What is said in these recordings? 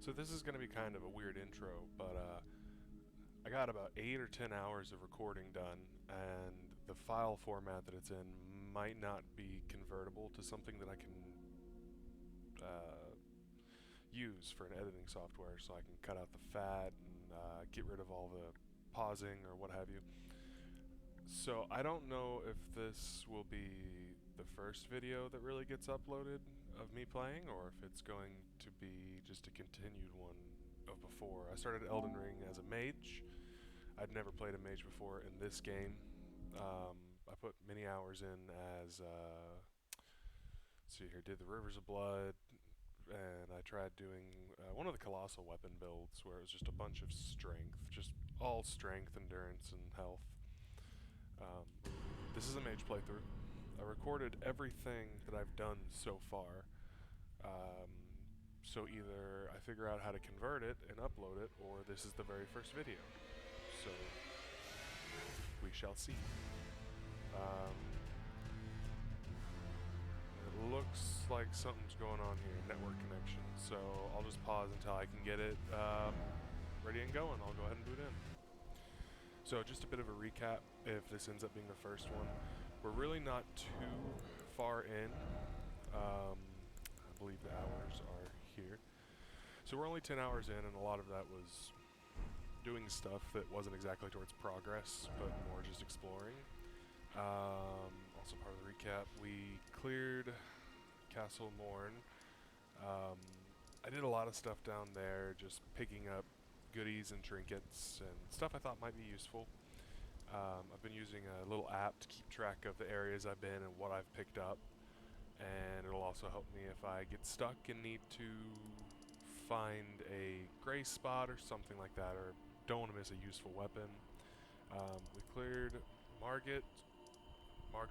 So this is going to be kind of a weird intro, but I got about 8 or 10 hours of recording done, and the file format that it's in might not be convertible to something that I can use for an editing software, so I can cut out the fat and get rid of all the pausing or what have you. So I don't know if this will be the first video that really gets uploaded of me playing, or if it's going to be just a continued one of before. I started Elden Ring as a mage. I'd never played a mage before in this game. I put many hours in as, see here, did the Rivers of Blood, and I tried doing one of the colossal weapon builds where it was just a bunch of strength, just all strength, endurance, and health. Um, this is a mage playthrough. I recorded everything that I've done so far. So either I figure out how to convert it and upload it, or this is the very first video. So we shall see. It looks like something's going on here, network connection. So I'll just pause until I can get it ready and going. I'll go ahead and boot in. So just a bit of a recap, if this ends up being the first one. We're really not too far in. I believe the hours are here. So we're only 10 hours in, and a lot of that was doing stuff that wasn't exactly towards progress, but more just exploring. Also part of the recap, we cleared Castle Morn. I did a lot of stuff down there, just picking up goodies and trinkets and stuff I thought might be useful. I've been using a little app to keep track of the areas I've been and what I've picked up, and it'll also help me if I get stuck and need to find a gray spot or something like that, or don't want to miss a useful weapon. We cleared Margit, and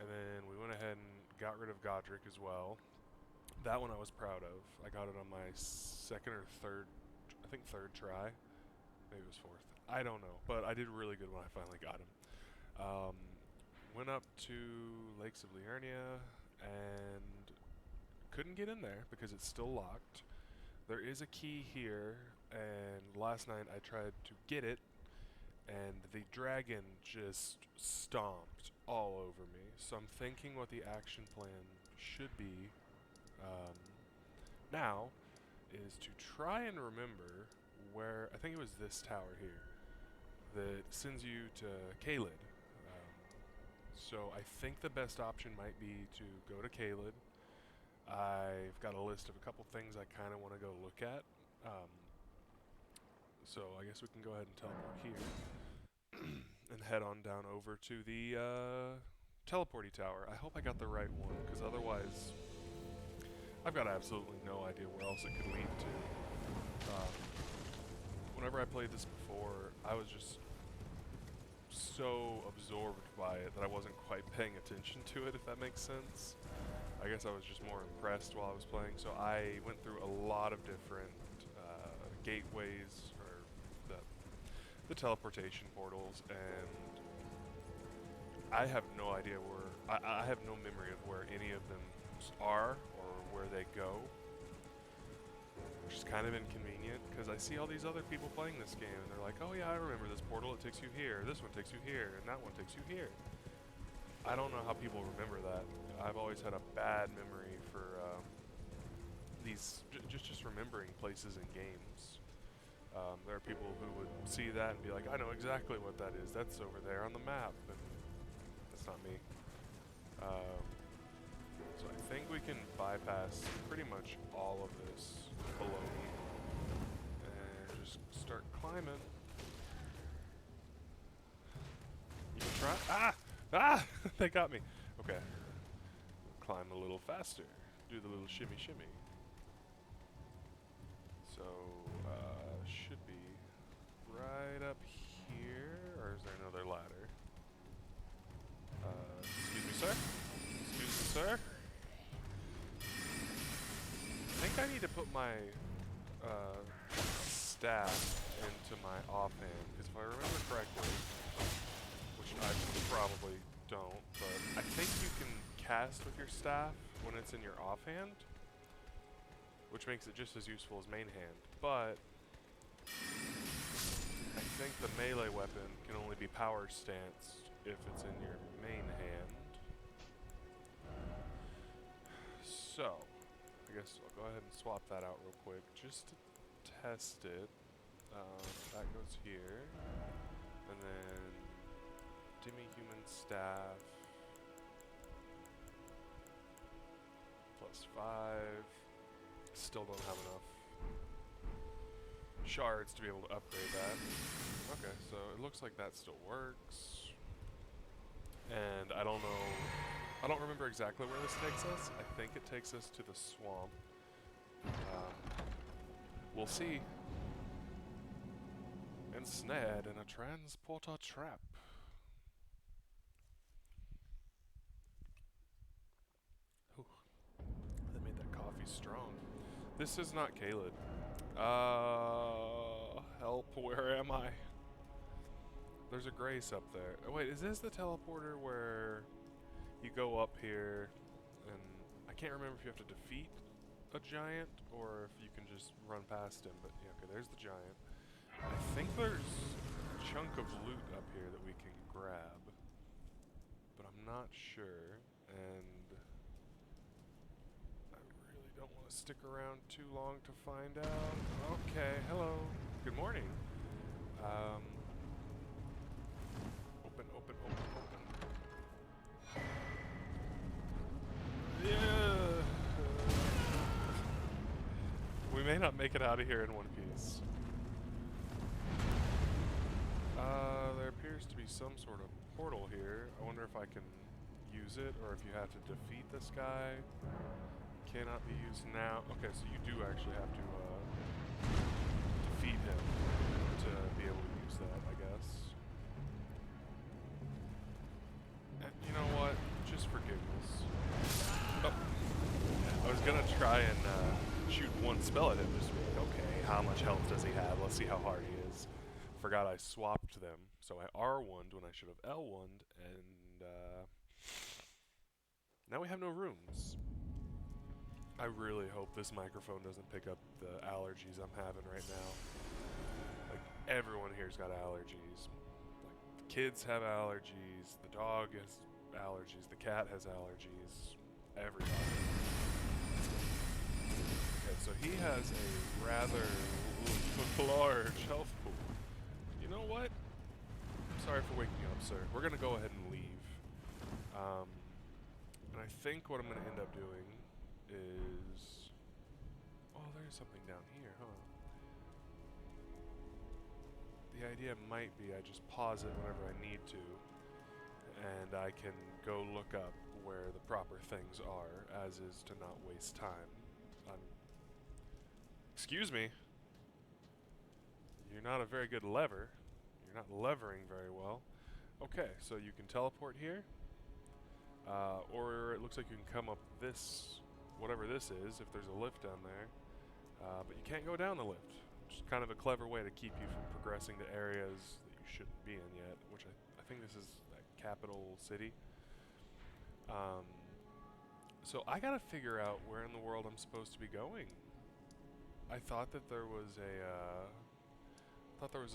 then we went ahead and got rid of Godric as well. That one I was proud of. I got it on my second or third, I think third try. Maybe it was fourth. I don't know, but I did really good when I finally got him. Went up to Lakes of Liurnia and couldn't get in there because it's still locked. There is a key here, and last night I tried to get it, and the dragon just stomped all over me. So I'm thinking what the action plan should be now is to try and remember where, I think it was this tower here, that sends you to Caelid. So I think the best option might be to go to Caelid. I've got a list of a couple things I kind of want to go look at. So I guess we can go ahead and teleport here and head on down over to the teleporty tower. I hope I got the right one, because otherwise I've got absolutely no idea where else it could lead to. Whenever I played this before, I was just so absorbed by it that I wasn't quite paying attention to it, if that makes sense. I guess I was just more impressed while I was playing, so I went through a lot of different gateways, or the teleportation portals, and I have no idea where, I have no memory of where any of them are or where they go, which is kind of inconvenient, because I see all these other people playing this game, and they're like, oh yeah, I remember this portal, it takes you here, this one takes you here, and that one takes you here. I don't know how people remember that. I've always had a bad memory for these, just remembering places in games. There are people who would see that and be like, I know exactly what that is, that's over there on the map, and that's not me. So I think we can bypass pretty much all of this below me and just start climbing. You can try. Ah! Ah! They got me. Okay. Climb a little faster. Do the little shimmy shimmy. So, should be right up here, or is there another ladder? Excuse me, sir? Excuse me, sir? I think I need to put my staff into my offhand, because if I remember correctly, which I probably don't, but I think you can cast with your staff when it's in your offhand. which makes it just as useful as main hand. But I think the melee weapon can only be power stanced if it's in your main hand. So, I guess I'll go ahead and swap that out real quick just to test it. That goes here. And then demi-human staff. +5. Still don't have enough shards to be able to upgrade that. Okay, so it looks like that still works. And I don't know, I don't remember exactly where this takes us. I think it takes us to the swamp. We'll see. Ensnared in a transporter trap. Ooh, that made that coffee strong. This is not Caelid. Help, where am I? There's a Grace up there. Oh, wait, is this the teleporter where you go up here and I can't remember if you have to defeat a giant or if you can just run past him, but yeah, okay, there's the giant. I think there's a chunk of loot up here that we can grab, but I'm not sure, and I really don't want to stick around too long to find out. Okay, hello. Good morning. Open, open, open, open. Yeah. We may not make it out of here in one piece. There appears to be some sort of portal here. I wonder if I can use it, or if you have to defeat this guy. Cannot be used now. Okay, so you do actually have to defeat him to be able to use that, I guess. And you know what? Just for giggles. Oh. I was gonna try and shoot one spell at him just to be like, okay, how much health does he have? Let's see how hard he is. Forgot I swapped them, so I R1'd when I should have L1'd, and now we have no rooms. I really hope this microphone doesn't pick up the allergies I'm having right now. Like, everyone here's got allergies. Like, the kids have allergies, the dog has allergies, the cat has allergies, everybody. Okay, so he has a rather large health pool. You know what? I'm sorry for waking you up, sir. We're gonna go ahead and leave. And I think what I'm gonna end up doing is... Oh, there's something down here, huh? The idea might be I just pause it whenever I need to, and I can go look up where the proper things are, as is to not waste time. Excuse me? You're not a very good lever. You're not levering very well. Okay, so you can teleport here. Or it looks like you can come up this, whatever this is, if there's a lift down there. But you can't go down the lift. Just kind of a clever way to keep you from progressing to areas that you shouldn't be in yet, which I think this is a capital city. So I gotta figure out where in the world I'm supposed to be going. I thought that there was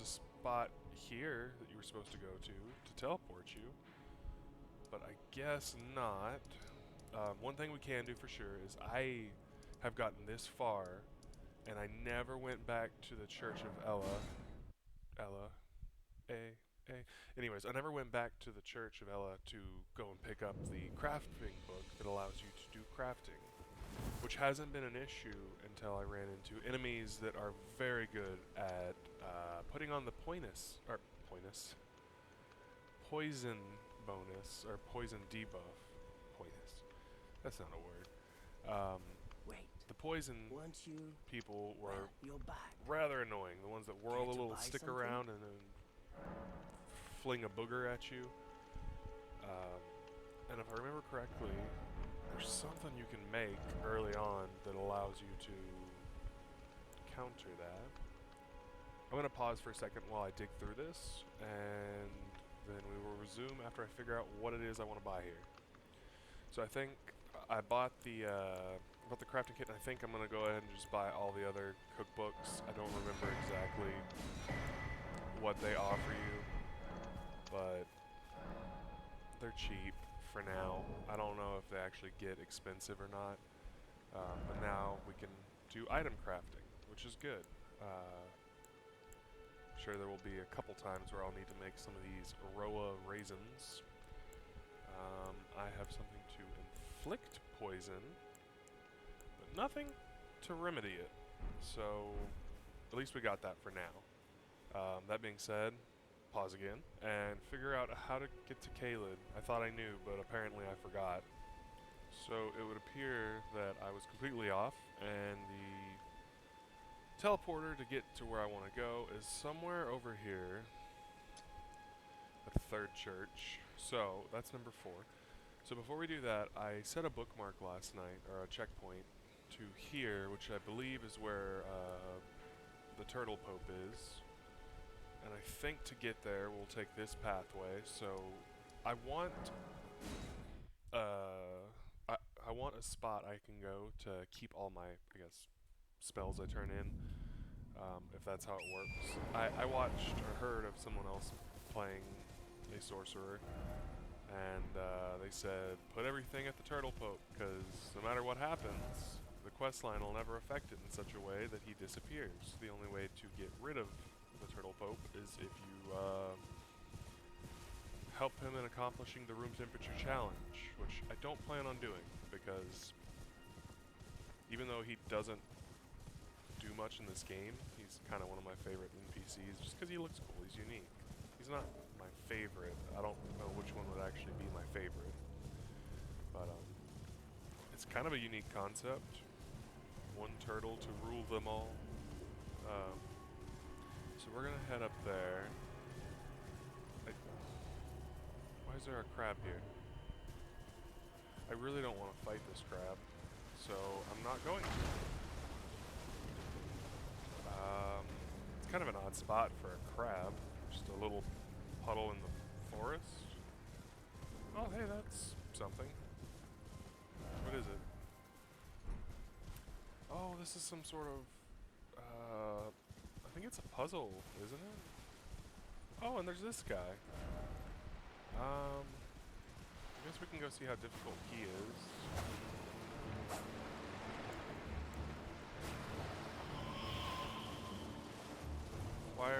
a spot here that you were supposed to go to teleport you, but I guess not. One thing we can do for sure is I have gotten this far, and I never went back to the Church of Anyways, I never went back to the Church of Ella to go and pick up the crafting book that allows you to do crafting, which hasn't been an issue until I ran into enemies that are very good at putting on the poison bonus, or poison debuff. Poinus. That's not a word. Wait. The poison people were rather annoying. The ones that whirl a little stick around and then fling a booger at you. And if I remember correctly, there's something you can make early on that allows you to counter that. I'm going to pause for a second while I dig through this, and then we will resume after I figure out what it is I want to buy here. So I think I bought the about the crafting kit, and I think I'm gonna go ahead and just buy all the other cookbooks. I don't remember exactly what they offer you, but they're cheap for now. I don't know if they actually get expensive or not, but now we can do item crafting, which is good. Sure, there will be a couple times where I'll need to make some of these Aroa raisins. I have something to inflict poison, but nothing to remedy it. So, at least we got that for now. That being said, pause again and figure out how to get to Caelid. I thought I knew, but apparently I forgot. So it would appear that I was completely off, and the teleporter to get to where I want to go is somewhere over here at the third church. So that's number 4. So before we do that, I set a bookmark last night, or a checkpoint, to here, which I believe is where the Turtle Pope is. And I think to get there, we'll take this pathway. So I want I want a spot I can go to keep all my, I guess, spells I turn in, if that's how it works. I watched or heard of someone else playing a sorcerer, and they said, put everything at the Turtle Pope, because no matter what happens, the questline will never affect it in such a way that he disappears. The only way to get rid of the Turtle Pope is if you help him in accomplishing the room temperature challenge, which I don't plan on doing, because even though he doesn't do much in this game, he's kind of one of my favorite NPCs, just because he looks cool, he's unique. He's not my favorite. I don't know which one would actually be my favorite, but it's kind of a unique concept. One turtle to rule them all. So we're gonna head up there. Why is there a crab here? I really don't want to fight this crab, so I'm not going to. It's kind of an odd spot for a crab. Just a little puddle in the forest. Oh, hey, that's something. What is it? Oh, this is some sort of, I think it's a puzzle, isn't it? Oh, and there's this guy. I guess we can go see how difficult he is. Why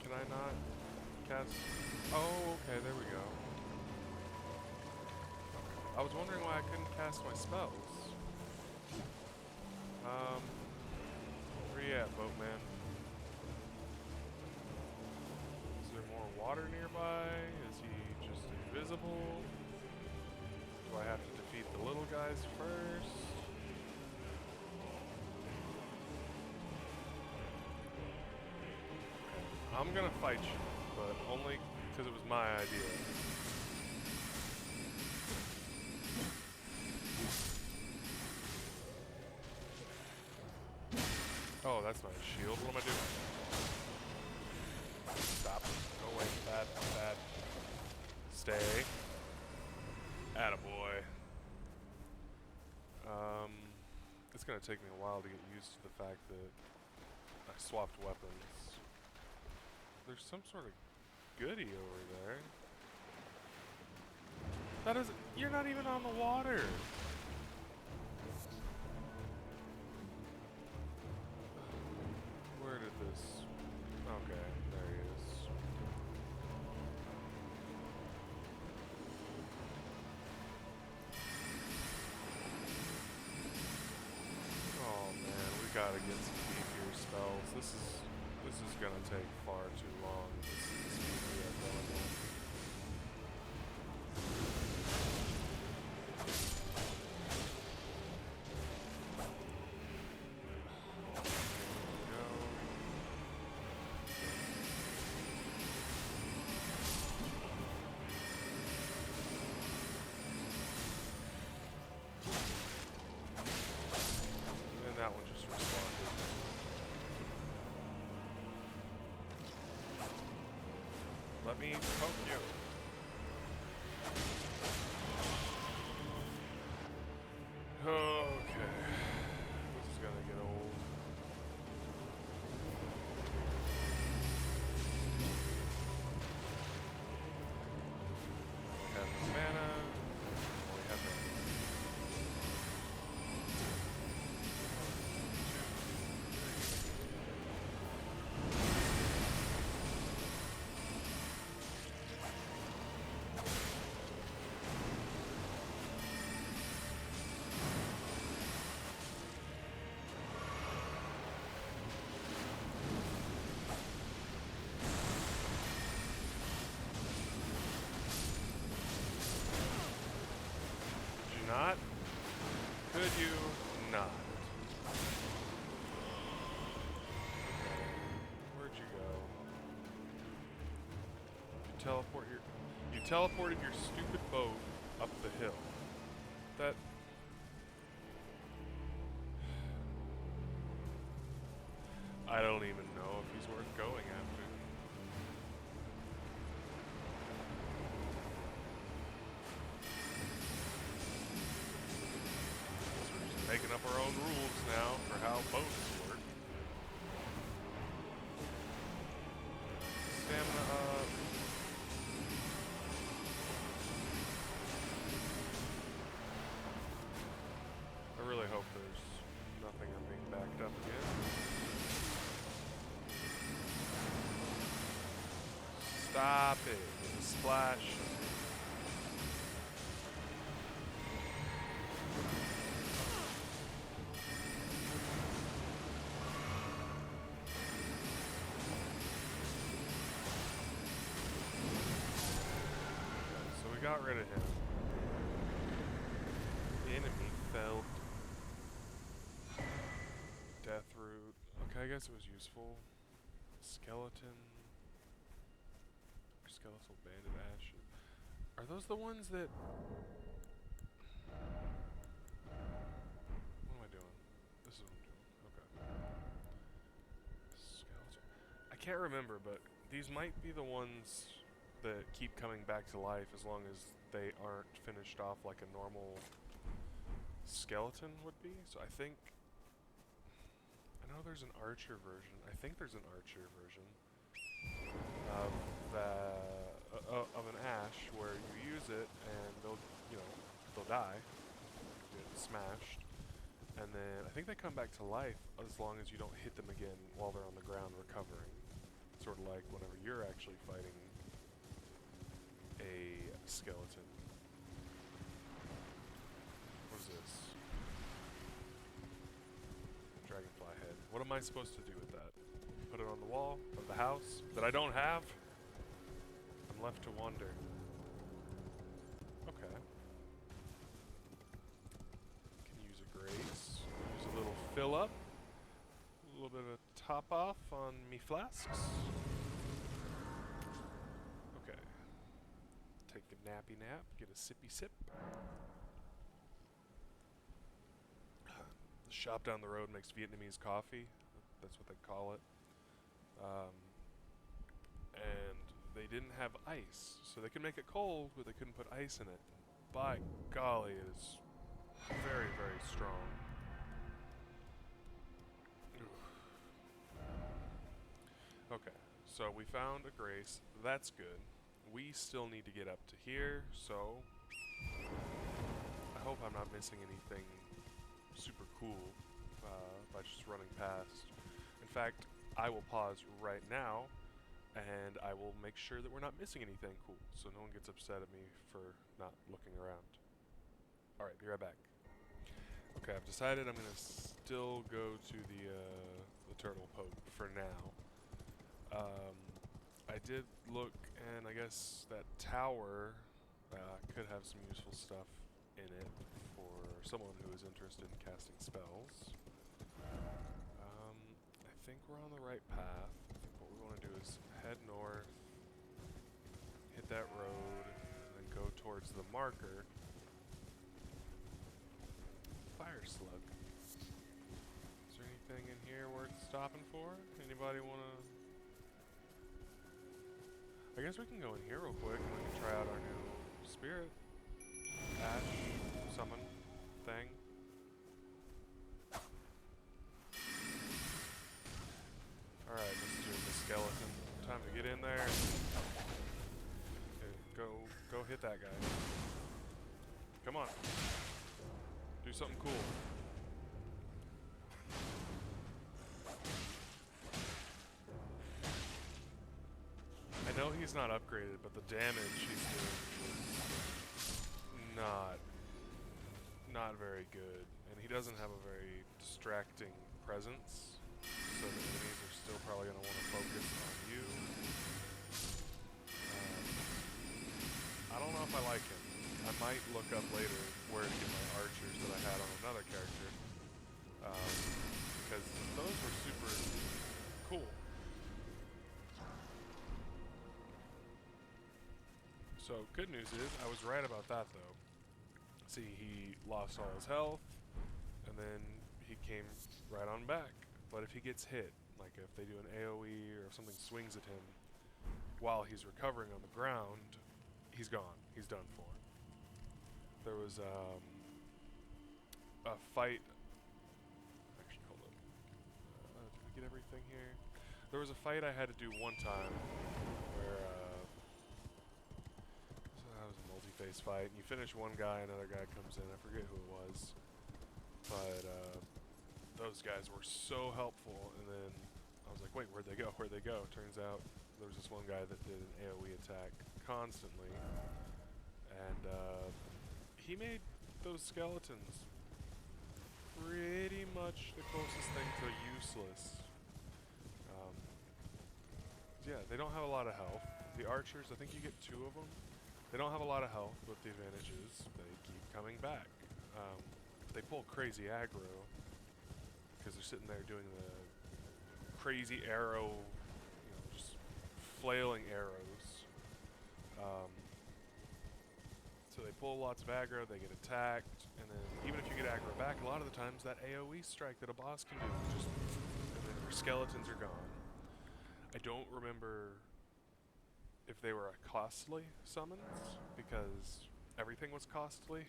can I not cast? Oh, okay, there we go. I was wondering why I couldn't cast my spells. Where you at, boatman? Is there more water nearby? Is he just invisible? Do I have to defeat the little guys first? I'm gonna fight you, but only because it was my idea. Oh, that's not a shield. What am I doing? Stop. Go away. Bad. Bad. Stay. Attaboy. It's gonna take me a while to get used to the fact that I swapped weapons. There's some sort of goodie over there. That isn't. You're not even on the water. Where did this? Okay, there he is. Oh man, we gotta get some beefier spells. This is gonna take far too long. This speed we are going on. That one just responded. Let me poke you. not? Could you not? Where'd you go? You teleported your stupid boat up the hill. That... I don't even know if he's worth going after. So we're just making up our own rules now for how boats work. Stamina up. I really hope there's nothing I'm being backed up again. Stop it. Splash. So we got rid of him. The enemy fell. Death root. Okay, I guess it was useful. Skeleton. Skeletal banded ashes. Are those the ones that... What am I doing? This is what I'm doing. Okay. Skeleton. I can't remember, but these might be the ones that keep coming back to life as long as they aren't finished off like a normal skeleton would be. So I think... I know there's an archer version. I think there's an archer version of an ash where you use it and they'll die, get smashed, and then I think they come back to life as long as you don't hit them again while they're on the ground recovering. Sort of like whenever you're actually fighting a skeleton. What is this? Dragonfly head. What am I supposed to do with that? Put it on the wall of the house that I don't have? I'm left to wonder. Okay. Can use a grace. Use a little fill up. A little bit of a top off on me flasks. Okay. Take a nappy nap. Get a sippy sip. The shop down the road makes Vietnamese coffee. That's what they call it. And they didn't have ice, so they could make it cold, but they couldn't put ice in it. By golly, it is very, very strong. Okay, so we found a grace. That's good. We still need to get up to here, so I hope I'm not missing anything super cool by just running past. In fact, I will pause right now, and I will make sure that we're not missing anything cool, so no one gets upset at me for not looking around. Alright, be right back. Okay, I've decided I'm gonna still go to the turtle poke for now. I did look, and I guess that tower could have some useful stuff in it for someone who is interested in casting spells. I think we're on the right path. I think what we want to do is head north, hit that road, and then go towards the marker. Fire slug. Is there anything in here worth stopping for? Anybody want to... I guess we can go in here real quick and we can try out our new spirit. Ash summon thing. Alright, Mr. Skeleton. Time to get in there. Okay, go hit that guy. Come on. Do something cool. I know he's not upgraded, but the damage he's doing is not very good. And he doesn't have a very distracting presence. So the enemies are still probably going to want to focus on you. I don't know if I like him. I might look up later where to get my archers that I had on another character. Because those were super cool. So, good news is, I was right about that though. See, he lost all his health, and then he came right on back. But if he gets hit, like if they do an AoE or if something swings at him while he's recovering on the ground, he's gone. He's done for. There was a fight. Actually, hold on. Did we get everything here? There was a fight I had to do one time where so that was a multi-phase fight. And you finish one guy, another guy comes in. I forget who it was, but those guys were so helpful. And then I was like, wait, where'd they go? Where'd they go? Turns out there was this one guy that did an AoE attack constantly, and he made those skeletons pretty much the closest thing to useless. Yeah, they don't have a lot of health. The archers, I think you get 2 of them. They don't have a lot of health, but the advantage is they keep coming back. They pull crazy aggro because they're sitting there doing the crazy arrow, just flailing arrows. So they pull lots of aggro, they get attacked, and then even if you get aggro back, a lot of the times that AoE strike that a boss can do, and then your skeletons are gone. I don't remember if they were costly summons, because everything was costly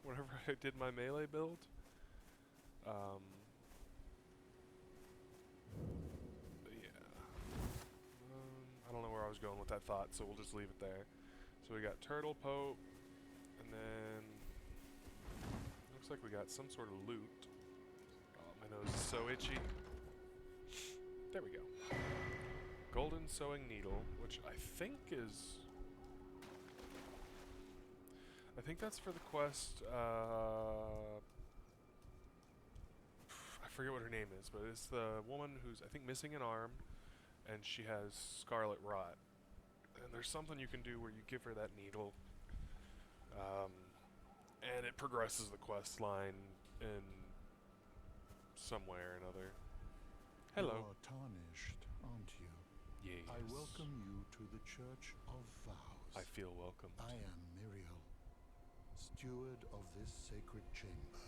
whenever I did my melee build. But yeah. I don't know where I was going with that thought, so we'll just leave it there. So we got Turtle Pope, and then looks like we got some sort of loot. Oh, my nose is so itchy. There we go. Golden Sewing Needle, which I think that's for the quest, I forget what her name is, but it's the woman who's, I think, missing an arm, and she has scarlet rot. And there's something you can do where you give her that needle, and it progresses the quest line in some way or another. Hello. You are tarnished, aren't you? Yes. I welcome you to the Church of Vows. I feel welcome. I am Miriel, steward of this sacred chamber.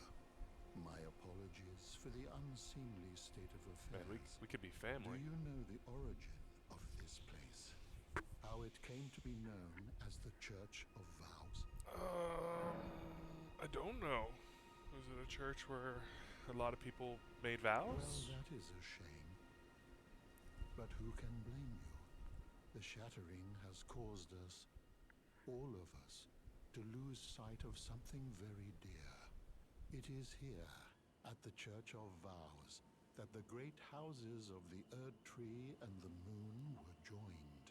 My apologies for the unseemly state of affairs. Man, we could be family. Do you know the origin of this place? How it came to be known as the Church of Vows? I don't know. Was it a church where a lot of people made vows? Well, that is a shame. But who can blame you? The shattering has caused us, all of us, to lose sight of something very dear. It is here, at the Church of Vows, that the great houses of the Erd Tree and the Moon were joined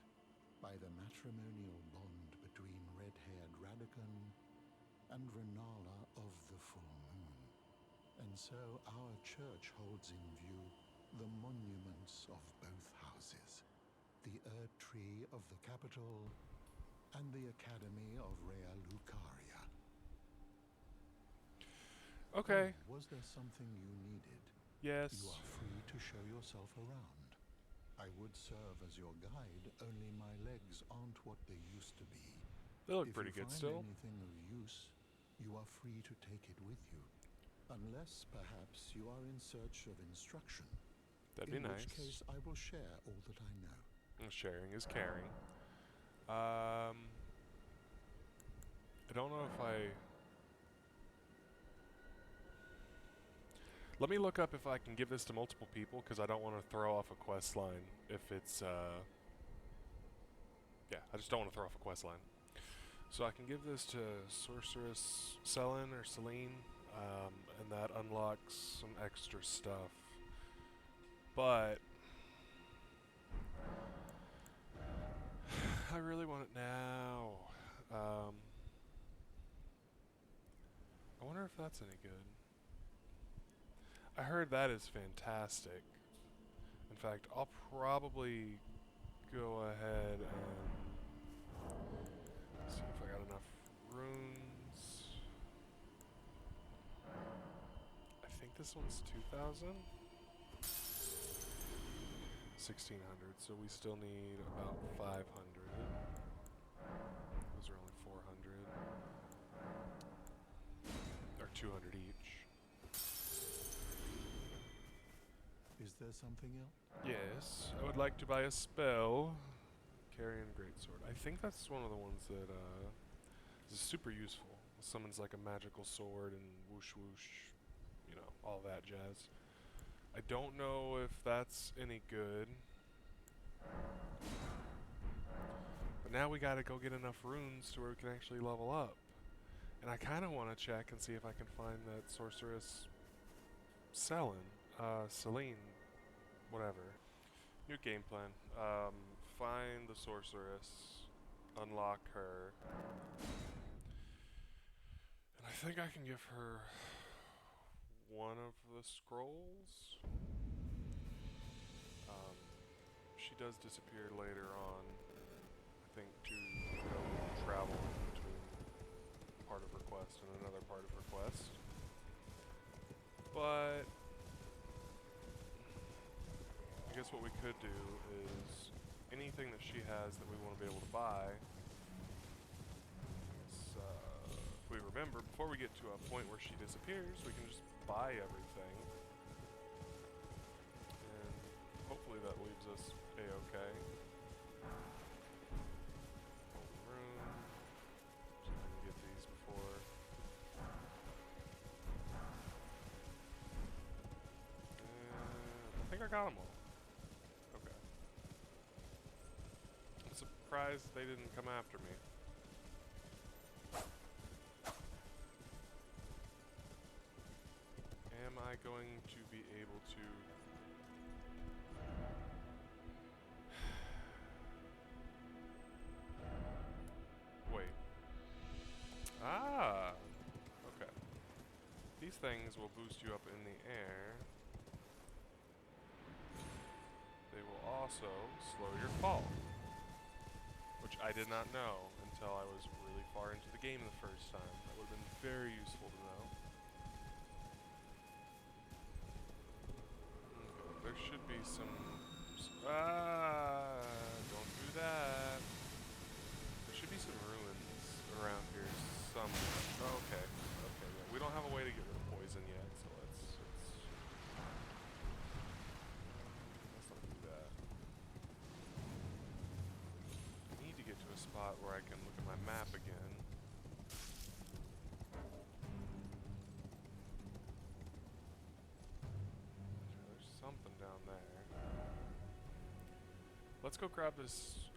by the matrimonial bond between red-haired Radagon and Renala of the Full Moon. And so our church holds in view the monuments of both houses, the Erd Tree of the capital and the Academy of Rea Lucaria. Okay. Was there something you needed? Yes. You are free to show yourself around. I would serve as your guide, only my legs aren't what they used to be. They look pretty good still. If you find anything of use, you are free to take it with you. Unless, perhaps, you are in search of instruction. That'd be nice. In which case, I will share all that I know. Well, sharing is caring. I don't know if I... Let me look up if I can give this to multiple people, because I don't want to throw off a quest line if it's, yeah, I just don't want to throw off a quest line. So I can give this to Sorceress Selene or Celine, and that unlocks some extra stuff. But I really want it now. I wonder if that's any good. I heard that is fantastic. In fact, I'll probably go ahead and see if I got enough runes. this one's 2,000? 1,600, so we still need about 500. Those are only 400. Or 200 each. Is there something else? Yes, I would like to buy a spell. Carrion Greatsword. I think that's one of the ones that is super useful. Summons like a magical sword and whoosh whoosh, you know, all that jazz. I don't know if that's any good. But now we gotta go get enough runes to where we can actually level up. And I kinda wanna check and see if I can find that sorceress Celine, whatever. New game plan. Find the sorceress, unlock her, and I think I can give her one of the scrolls. She does disappear later on, I think, to go travel between part of her quest and another part of her quest. But I guess what we could do is anything that she has that we want to be able to buy. If we remember, before we get to a point where she disappears, we can just buy everything. And hopefully that leaves us a-okay. Room. So I can get these before. I think I got them all. Okay. I'm surprised they didn't come after me. Am I going to be able to... Wait. Ah! Okay. These things will boost you up in the air. They will also slow your fall. Which I did not know until I was really far into the game the first time. That would have been very useful to know. Okay, there should be some... don't do that. There should be some ruins around here somewhere. Oh, okay. Okay, yeah. We don't have a way to get rid of poison yet, so let's not do that. I need to get to a spot where I can look at my map again. There's something down there. Let's go grab this,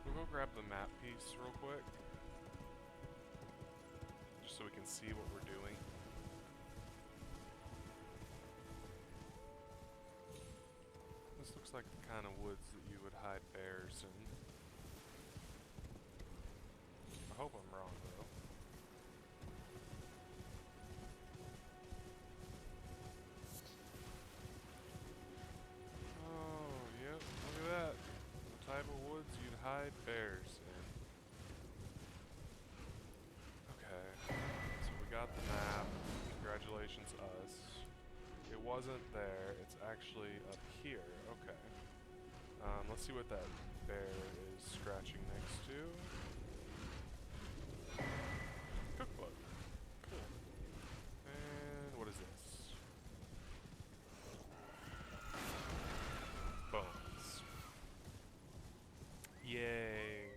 we'll go grab the map piece real quick. Just so we can see what we're doing. This looks like the kind of woods that you would hide bears in. I hope I'm wrong, though. Oh, yep, look at that. The type of woods you'd hide bears in. Okay, so we got the map. Congratulations, us. It wasn't there, it's actually up here. Okay. Let's see what that bear is scratching next to. Cookbook. Cool. And what is this? Bones. Yay.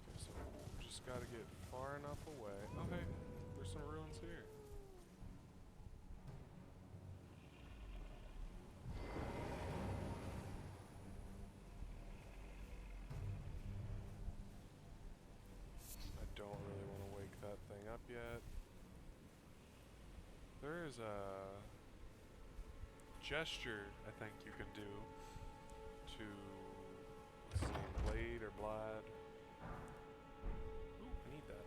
Okay, so we just gotta get far enough away. Okay, there's some ruins here. I don't really want to wake that thing up yet. There is a gesture I think you could do to, let's see, blade or blad. Ooh, I need that.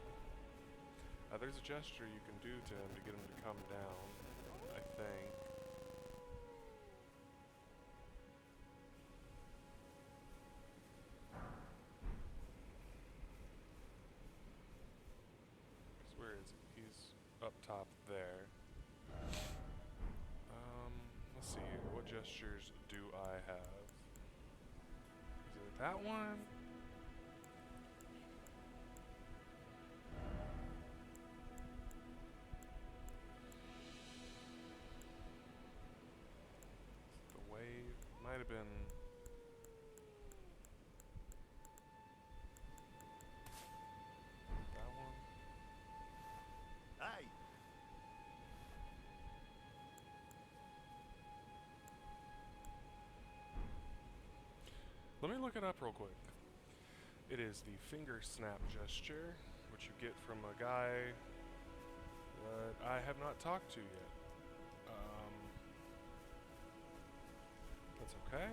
There's a gesture you can do to him to get him to come down, I think. top there. Let's see, what gestures do I have? Is it that one? The wave might have been. That one? Hey! Let me look it up real quick. It is the finger snap gesture, which you get from a guy that I have not talked to yet. That's okay.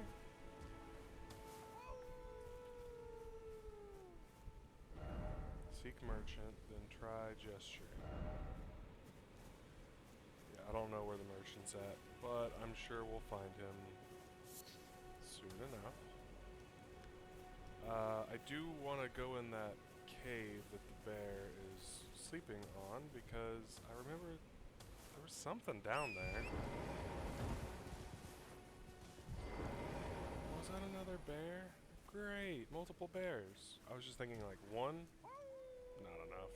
Seek merchant, then try gesturing. Yeah, I don't know where the merchant's at, but I'm sure we'll find him soon enough. I do want to go in that cave that the bear is sleeping on because I remember there was something down there. Was that another bear? Great, multiple bears. I was just thinking like one, not enough.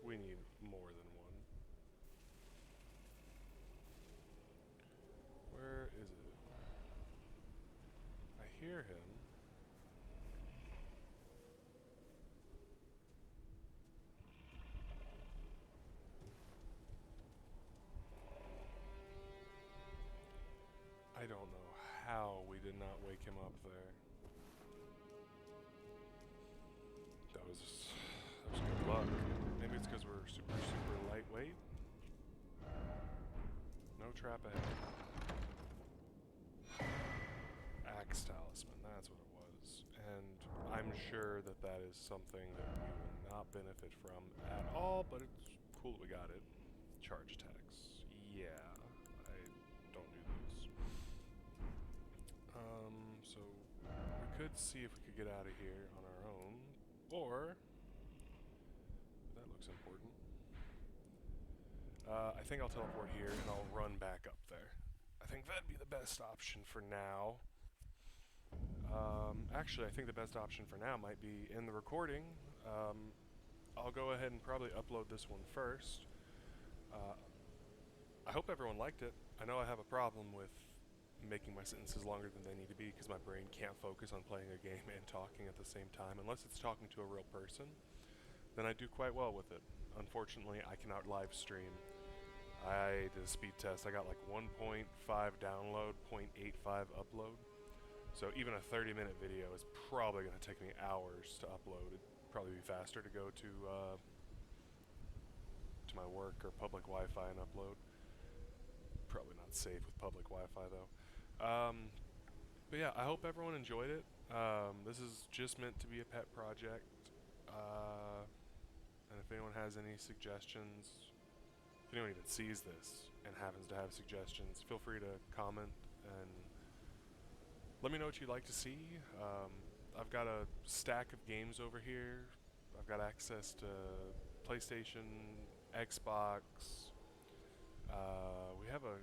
We need more than one. Where is it? I hear him. I don't know how we did not wake him up there. That was good luck. Maybe it's because we're super lightweight. No trap ahead. Axe talisman, that's what it was. And I'm sure that that is something that we will not benefit from at all, but it's cool that we got it. Charge attacks. Yeah, I don't do those. So we could see if we could get out of here on our own, or that looks important. I think I'll teleport here and I'll run back up there. I think that'd be the best option for now. Actually, I think the best option for now might be in the recording. I'll go ahead and probably upload this one first. I hope everyone liked it. I know I have a problem with making my sentences longer than they need to be because my brain can't focus on playing a game and talking at the same time. Unless it's talking to a real person, then I do quite well with it. Unfortunately, I cannot live stream. I did a speed test. I got like 1.5 download, 0.85 upload. So even a 30-minute video is probably going to take me hours to upload. It'd probably be faster to go to my work or public Wi-Fi and upload. Probably not safe with public Wi-Fi though. But yeah, I hope everyone enjoyed it. This is just meant to be a pet project. And if anyone has any suggestions, if anyone even sees this and happens to have suggestions, feel free to comment and let me know what you'd like to see. I've got a stack of games over here. I've got access to PlayStation, Xbox. We have a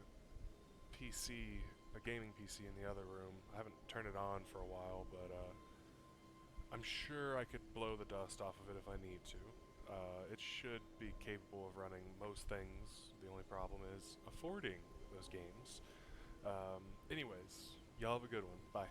PC, a gaming PC in the other room. I haven't turned it on for a while, but I'm sure I could blow the dust off of it if I need to. It should be capable of running most things. The only problem is affording those games. Anyways, y'all have a good one. Bye.